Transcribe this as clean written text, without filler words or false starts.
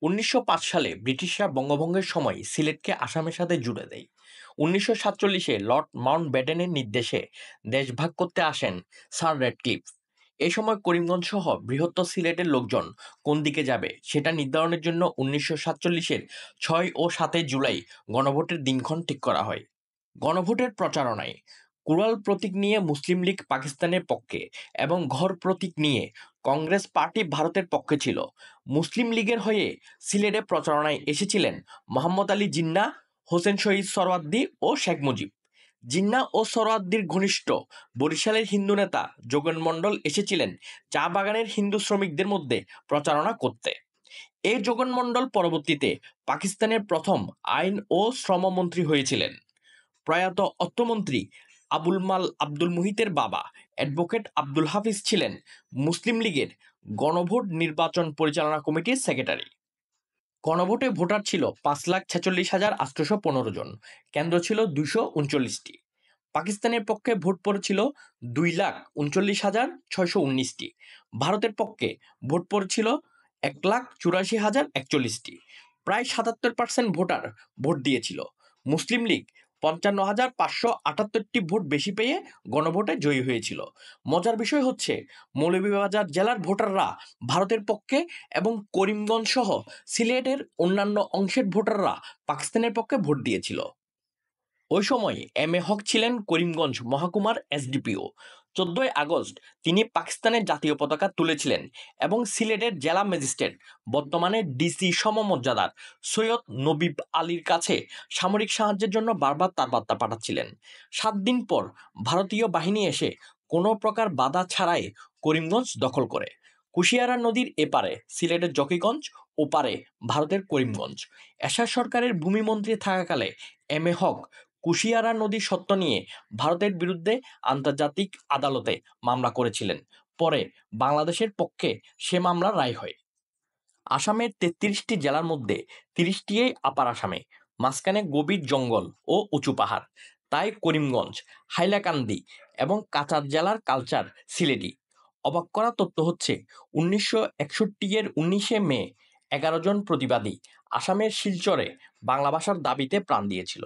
১৯০৫ সালে ব্রিটিশরা বঙ্গভঙ্গের সময় সিলেটকে আসামের সাথে জুড়ে দেয়। ১৯৪৭-এ লর্ড মাউন্টব্যাটেনের নির্দেশে দেশ ভাগ করতে আসেন স্যার রেডক্লিফ। এ সময় করিমগঞ্জ সহ বৃহত্তর সিলেটের লোকজন কোন দিকে যাবে সেটা নির্ধারণের জন্য ১৯৪৭-এর ৬ ও ৭ জুলাই গণভোটের দিনক্ষণ ঠিক করা হয়। গণভোটের প্রচারণায় কুড়াল প্রতীক নিয়ে মুসলিম লীগ পাকিস্তানের পক্ষে এবং ঘর প্রতীক নিয়ে কংগ্রেস পার্টি ভারতের পক্ষে ছিল। মুসলিম লীগের হয়ে সিলেটে প্রচারণায় এসেছিলেন মোহাম্মদ আলী জিন্নাহ, হোসেন শহীদ সোহরাওয়ার্দী ও শেখ মুজিব। জিন্নাহ ও সোহরাওয়ার্দীর ঘনিষ্ঠ বরিশালের হিন্দু নেতা যোগেন মণ্ডল এসেছিলেন চা বাগানের হিন্দু শ্রমিকদের মধ্যে প্রচারণা করতে। এই যোগেন মণ্ডল পরবর্তীতে পাকিস্তানের প্রথম আইন ও শ্রমমন্ত্রী হয়েছিলেন। প্রয়াত অর্থমন্ত্রী আব্দুল মুহিতের বাবা অ্যাডভোকেট আব্দুল হাফিজ ছিলেন মুসলিম লীগের গণভোট নির্বাচন পরিচালনা কমিটির সেক্রেটারি। গণভোটে ভোটার ছিল ৫,৪৬,৮১৫ জন। কেন্দ্র ছিল ২৩৯টি। পাকিস্তানের পক্ষে ভোট পড়েছিল ২,৩৯,৬১৯টি। ভারতের পক্ষে ভোট পড়েছিল ১,৮৪,০৪১টি। প্রায় ৭৭% ভোটার ভোট দিয়েছিল। মুসলিম লীগ ৫৫,৫৭৮টি ভোট বেশি পেয়ে গণভোটে জয়ী হয়েছিল। মজার বিষয় হচ্ছে, মৌলভীবাজার জেলার ভোটাররা ভারতের পক্ষে এবং করিমগঞ্জ সহ সিলেটের অন্যান্য অংশের ভোটাররা পাকিস্তানের পক্ষে ভোট দিয়েছিল। ওই সময় এম এ হক ছিলেন করিমগঞ্জ মহকুমার এসডিপিও। ১৪ই আগস্ট তিনি পাকিস্তানের জাতীয় পতাকা তুলেছিলেন এবং সিলেটের জেলা ম্যাজিস্ট্রেট, বর্তমানে ডিসি সমমর্যাদার সৈয়দ নবীব আলীর কাছে সামরিক সাহায্যের জন্য বারবার তার বার্তা পাঠাচ্ছিলেন। ৭ দিন পর ভারতীয় বাহিনী এসে কোনো প্রকার বাধা ছাড়াই করিমগঞ্জ দখল করে। কুশিয়ারা নদীর এপারে সিলেটের জকিগঞ্জ, ওপারে ভারতের করিমগঞ্জ। এরশাদ সরকারের ভূমিমন্ত্রী থাকাকালে এম এ হক কুশিয়ারা নদীর স্বত্ব নিয়ে ভারতের বিরুদ্ধে আন্তর্জাতিক আদালতে মামলা করেছিলেন। পরে বাংলাদেশের পক্ষে সে মামলার রায় হয়। আসামের ৩৩টি জেলার মধ্যে ৩০টিই আপার আসামে, মাঝখানে গভীর জঙ্গল ও উঁচু পাহাড়। তাই করিমগঞ্জ, হাইলাকান্দি এবং কাছাড় জেলার কালচার সিলেটি। অবাক করা তথ্য হচ্ছে, ১৯৬১-এর ১৯শে মে ১১ জন প্রতিবাদী আসামের শিলচরে বাংলা ভাষার দাবিতে প্রাণ দিয়েছিল।